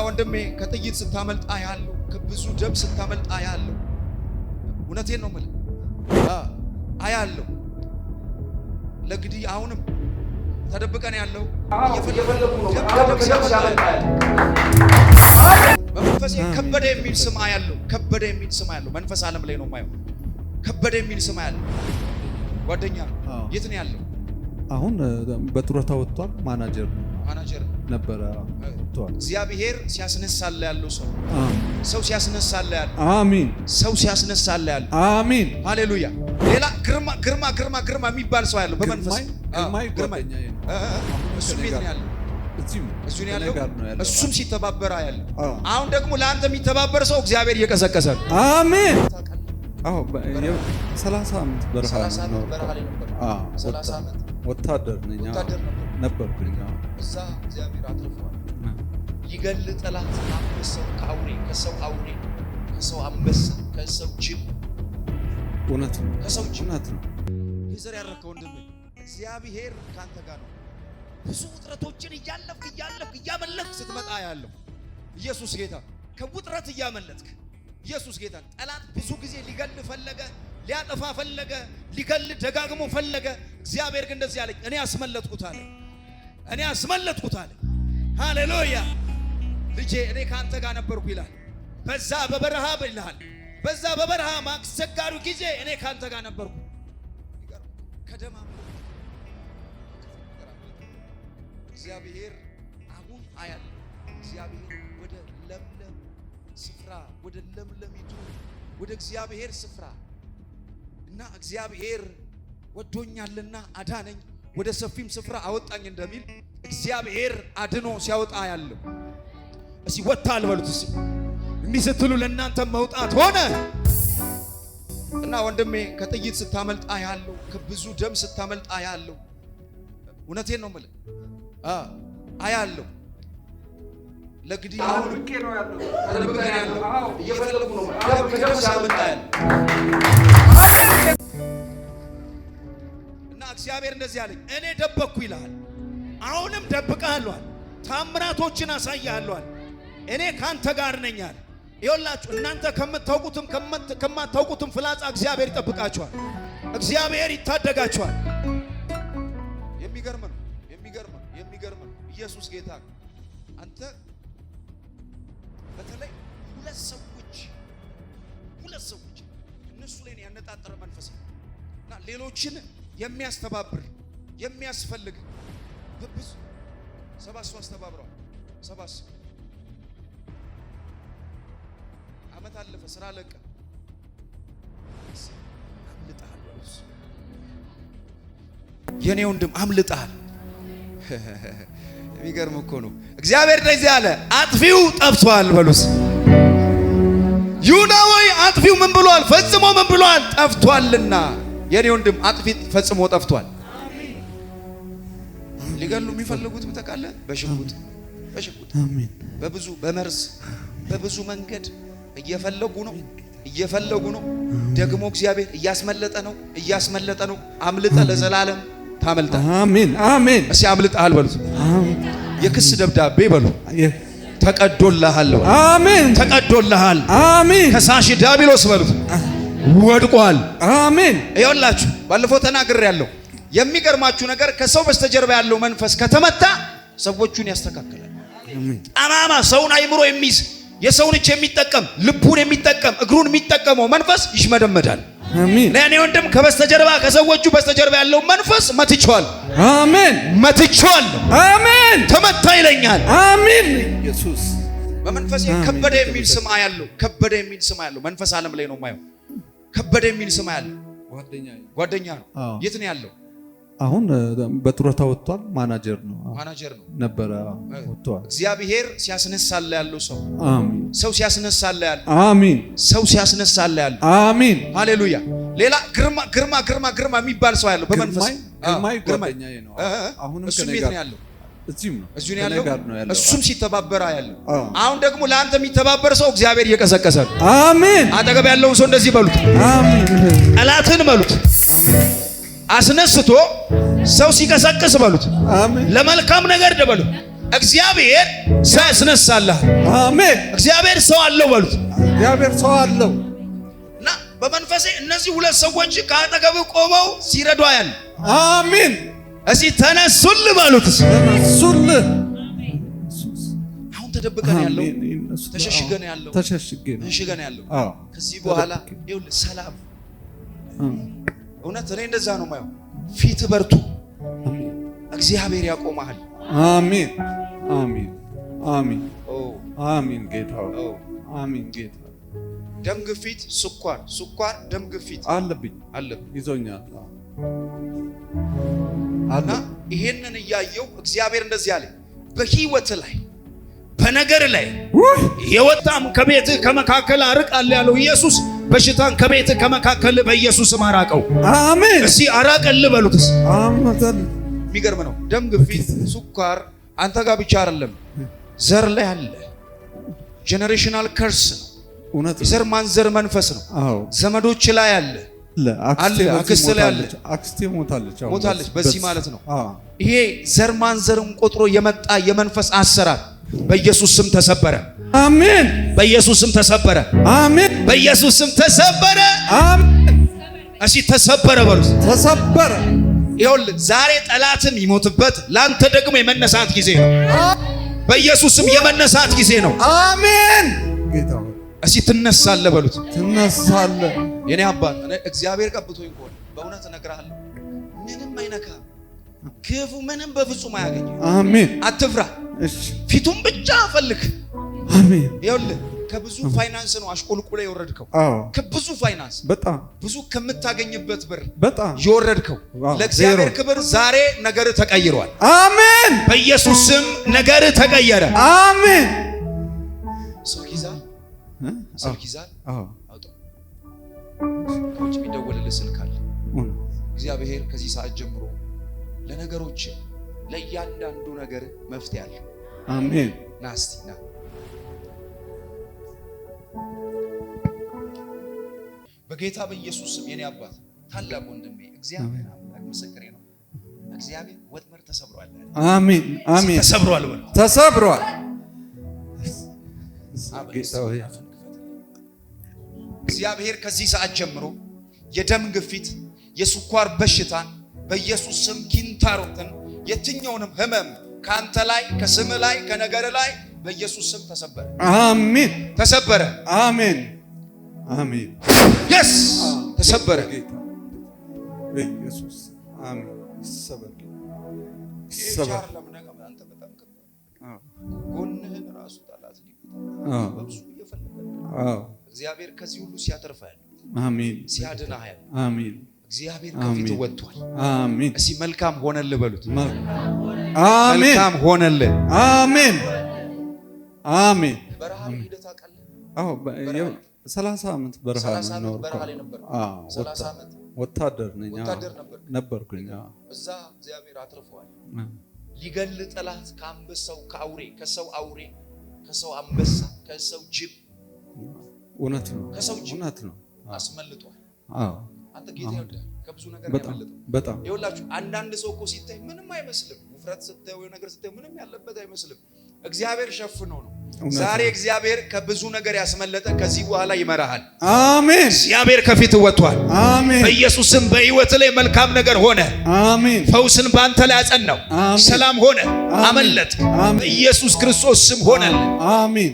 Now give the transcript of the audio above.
ወንድሜ ከጥይት ስታመልጥ አያለሁ፣ ከብዙ ደም ስታመልጥ አያለሁ። እውነቴን ነው የምልህ አያለሁ። ለግዲህ አሁንም ተደብቀን ያለው እየፈለጉ ነው። በመንፈሴ ከበደ የሚል ስም አያለሁ። ከበደ የሚል ስም አያለሁ። መንፈስ ዓለም ላይ ነው የማየው። ከበደ የሚል ስም አያለሁ። ጓደኛ የት ነው ያለው? አሁን በጡረታ ወጥቷል። ማናጀር ነበረ። እግዚአብሔር ሲያስነሳለ ያለው ሰው ሲያስነሳለ ያለው አሜን። ሰው ሲያስነሳለ ያለው አሜን። ሃሌሉያ። ሌላ ግርማ የሚባል ሰው ያለው በመንፈስ እሱ ቤት ነው ያለው። እሱ ነው ያለው። እሱም ሲተባበራ ያለው። አሁን ደግሞ ለአንተ የሚተባበር ሰው እግዚአብሔር እየቀሰቀሰ ነው። አሜን። አዎ 30 ዓመት በረሃ ላይ ነበር። 30 ዓመት ወታደር ነበርኩኝ። እዛ እግዚአብሔር አትርፏል። ሊገል ጠላት አንበሳው ከአውሬ ከሰው አውሬ ከሰው አንበሳ ከሰው ጅብ እውነት ነው። ከሰው ጅብ እውነት ነው። ይዘር ያረከው ወንድም እግዚአብሔር ካንተ ጋር ነው። ብዙ ውጥረቶችን እያለፍክ እያመለጥክ ስትመጣ ያለው ኢየሱስ ጌታ ከውጥረት እያመለጥክ ኢየሱስ ጌታ። ጠላት ብዙ ጊዜ ሊገል ፈለገ፣ ሊያጠፋ ፈለገ፣ ሊገል ደጋግሞ ፈለገ። እግዚአብሔር ግን እንደዚህ አለኝ፣ እኔ አስመለጥኩት አለ። ሃሌሉያ። ልጄ እኔ ካንተ ጋር ነበርኩ ይላል። በዛ በበረሃ ይልሃል። በዛ በበረሃ ማስቸጋሪው ጊዜ እኔ ካንተ ጋር ነበርኩ። ከደማ እግዚአብሔር አሁን አያለ እግዚአብሔር ወደ ለምለም ስፍራ ወደ ለምለሚቱ ወደ እግዚአብሔር ስፍራ እና እግዚአብሔር ወዶኛልና አዳነኝ ወደ ሰፊም ስፍራ አወጣኝ እንደሚል እግዚአብሔር አድኖ ሲያወጣ ያለው እስቲ ወጣል በሉት። እስቲ እንዲህ ስትሉ ለእናንተ መውጣት ሆነ እና ወንድሜ ከጥይት ስታመልጥ አያለሁ፣ ከብዙ ደም ስታመልጥ አያለሁ። እውነቴን ነው የምልህ አያለሁ። ለግዲህ አሁን ብቄ ነው ያለው። ተደብቀን ያለው እየፈለጉ ነው። ደም ሲያመልጥ አያለሁ እና እግዚአብሔር እንደዚህ አለኝ፣ እኔ ደበቅኩ ይልሃል። አሁንም ደብቀሃለሁ፣ ታምራቶችን አሳያለሁ። እኔ ካንተ ጋር ነኝ አለ። ይኸውላችሁ እናንተ ከምታውቁትም ከማታውቁትም ፍላጻ እግዚአብሔር ይጠብቃችኋል። እግዚአብሔር ይታደጋችኋል። የሚገርም ነው። ኢየሱስ ጌታ ነው። አንተ በተለይ ሁለት ሰዎች እነሱ ላይ ያነጣጠረ መንፈስ እና ሌሎችን የሚያስተባብር የሚያስፈልግ በብዙ 7 ሰው አስተባብረዋል። 7 ዓመት አለፈ፣ ስራ ለቀ። አምልጠሃል፣ የኔ ወንድም አምልጠሃል። የሚገርም እኮ ነው። እግዚአብሔር እንደዚህ አለ፣ አጥፊው ጠፍቷል በሉስ። ይሁዳ ወይ አጥፊው ምን ብሏል? ፈጽሞ ምን ብሏል? ጠፍቷልና። የኔ ወንድም አጥፊ ፈጽሞ ጠፍቷል። ሊገሉ የሚፈልጉት ምተቃለ በሽጉጥ አሜን፣ በብዙ በመርዝ በብዙ መንገድ እየፈለጉ ነው። ደግሞ እግዚአብሔር እያስመለጠ ነው። አምልጠ ለዘላለም ታመልጣ። አሜን አሜን። እሺ አምልጣል በሉት። አሜን። የክስ ደብዳቤ በሉ ተቀዶልሃል። አሜን። ተቀዶልሃል። አሜን። ከሳሽ ዲያብሎስ በሉት ወድቋል። አሜን። ይኸውላችሁ ባለፈው ተናግሬያለሁ። የሚገርማችሁ ነገር ከሰው በስተጀርባ ያለው መንፈስ ከተመታ ሰዎቹን ያስተካክላል። አሜን። ጠማማ ሰውን አይምሮ የሚይዝ የሰውን እጅ የሚጠቀም ልቡን የሚጠቀም እግሩን የሚጠቀመው መንፈስ ይሽመደመዳል። አሜን። ለኔ ወንድም ከሰዎቹ በስተጀርባ ያለው መንፈስ መትቻል። አሜን። መትቻል። አሜን። ተመታ ይለኛል። አሜን። ኢየሱስ በመንፈሴ ከበደ የሚል ስም አያለው። መንፈስ ዓለም ላይ ነው የማየው። ከበደ የሚል ስም አያለው። ጓደኛ ነው። የት ነው ያለው? አሁን በጡረታ ወጥቷል። ማናጀር ነው ነበረ። ወጥቷል። እግዚአብሔር ሲያስነሳለ ያለው አሜን። ሰው ሲያስነሳለ ያለው አሜን። ሰው ሲያስነሳለ ያለው አሜን። ሃሌሉያ። ሌላ ግርማ የሚባል ሰው ያለው በመንፈስ ጓደኛዬ ነው። አሁንም እሱ ቤት ነው ያለው። እዚሁ ነው ያለው። እሱም ሲተባበራ ያለው። አሁን ደግሞ ለአንተ የሚተባበር ሰው እግዚአብሔር እየቀሰቀሰ ነው። አሜን። አጠገብ ያለውን ሰው እንደዚህ በሉት፣ አሜን። ጠላትን በሉት አስነስቶ ሰው ሲቀሰቅስ በሉት፣ ለመልካም ነገር ደበሉ። እግዚአብሔር ሰው ያስነሳልሃል። አሜን። እግዚአብሔር ሰው አለው በሉት። እግዚአብሔር ሰው አለው። እና በመንፈሴ እነዚህ ሁለት ሰዎች ከአጠገብ ቆመው ሲረዱ ያለ። አሜን። እዚህ ተነሱልህ በሉት። ተነሱልህ። አሁን ተደብቀን ያለው ተሸሽገን ያለው ተሸሽገን ያለው ከዚህ በኋላ ይኸውልህ ሰላም። እውነት እኔ እንደዛ ነው የማየው። ፊት በርቱ፣ እግዚአብሔር ያቆማል። አሜን አሜን አሜን አሜን። ጌታ አሜን። ጌታ ደም ግፊት፣ ስኳር ደም ግፊት አለብኝ ይዞኛል እና ይሄንን እያየው እግዚአብሔር እንደዚህ አለ፣ በህይወት ላይ በነገር ላይ የወጣም ከቤትህ ከመካከል አርቃለሁ ያለው ኢየሱስ በሽታን ከቤትህ ከመካከል በኢየሱስ ስም አራቀው። አሜን። እስቲ አራቀልህ በሉትስ። አሜን። የሚገርም ነው። ደም ግፊት፣ ስኳር አንተ ጋር ብቻ አይደለም፣ ዘር ላይ አለ። ጄኔሬሽናል ከርስ ነው። እውነት ዘር ማንዘር መንፈስ ነው። ዘመዶች ላይ አለ፣ አክስት ላይ አለ። አክስቴ ሞታለች በዚህ ማለት ነው። ይሄ ዘር ማንዘርም ቆጥሮ የመጣ የመንፈስ አሰራር በኢየሱስ ስም ተሰበረ። አሜን። በኢየሱስ ስም ተሰበረ። አሜን። በኢየሱስ ስም ተሰበረ። አሜን። እሺ ተሰበረ በሉት። ተሰበረ። ይኸውልህ ዛሬ ጠላትም ይሞትበት፣ ላንተ ደግሞ የመነሳት ጊዜ ነው። በኢየሱስ ስም የመነሳት ጊዜ ነው። አሜን። ጌታ እሺ ትነሳለህ በሉት። ትነሳለህ። የኔ አባት እኔ እግዚአብሔር ቀብቶኝ ከሆነ በእውነት እነግርሃለሁ፣ ምንም አይነካም። ክፉ ምንም በፍጹም አያገኝም። አሜን። አትፍራ። እሺ ፊቱን ብቻ ፈልግ። አሜን። ይኸውልህ ከብዙ ፋይናንስ ነው አሽቆልቁለ የወረድከው። ከብዙ ፋይናንስ በጣም ብዙ ከምታገኝበት ብር በጣም የወረድከው። ለእግዚአብሔር ክብር ዛሬ ነገር ተቀይሯል። አሜን። በኢየሱስ ስም ነገር ተቀየረ። አሜን። ስልክ ይዛል። አውጣው። ከውጭ የሚደወልልህ ስልክ አለ። እግዚአብሔር ከዚህ ሰዓት ጀምሮ ለነገሮች ለእያንዳንዱ ነገር መፍትሄ አለ። አሜን። ና እስቲ ና። በጌታ በኢየሱስ ስም የኔ አባት ታላቅ ወንድሜ እግዚአብሔር አምላክ ምስክሬ ነው። እግዚአብሔር ወጥመድ ተሰብሯል። አሜን አሜን። ተሰብሯል በል። ተሰብሯል። እግዚአብሔር ከዚህ ሰዓት ጀምሮ የደም ግፊት፣ የስኳር በሽታን በኢየሱስ ስም ኪንታሮትን፣ የትኛውንም ህመም ካንተ ላይ ከስም ላይ ከነገር ላይ በኢየሱስ ስም ተሰበረ። አሜን። ተሰበረ። አሜን አሜን። yes ተሰበረ። በኢየሱስ አሜን። ይሰበር። ጎንህን ራሱ ጠላት በብዙ እየፈለገ እግዚአብሔር ከዚህ ሁሉ ሲያተርፋል። አሜን። ሲያድናል። አሜን። እግዚአብሔር ከፊት ወጥቷል። አሜን። እስቲ መልካም ሆነልህ በሉት። አሜን። መልካም ሆነልህ። አሜን አሜን። በረሃ ሂደት አቀለ። 30 ዓመት በረሃ ነው። ወታደር ነኝ ነበርኩኝ። እዛ እግዚአብሔር አትርፏል። ሊገል ጠላት ከአንበሳው ከአውሬ ከሰው አውሬ ከሰው አንበሳ ከሰው ጅብ እውነት ነው። ከሰው ጅብ እውነት ነው አስመልጧል። አንተ ጌታ ይወዳል። ከብዙ ነገር ያመለጠ በጣም ይኸውላችሁ፣ አንዳንድ ሰው እኮ ሲታይ ምንም አይመስልም። ውፍረት ስታዩ ነገር ስታዩ ምንም ያለበት አይመስልም። እግዚአብሔር ሸፍኖ ነው። ዛሬ እግዚአብሔር ከብዙ ነገር ያስመለጠ ከዚህ በኋላ ይመራሃል። አሜን። እግዚአብሔር ከፊት ወጥቷል። አሜን። በኢየሱስ ስም በህይወት ላይ መልካም ነገር ሆነ። አሜን። ፈውስን ባንተ ላይ አጸናው። ሰላም ሆነ። አመለጥክ። በኢየሱስ ክርስቶስ ስም ሆነልህ። አሜን።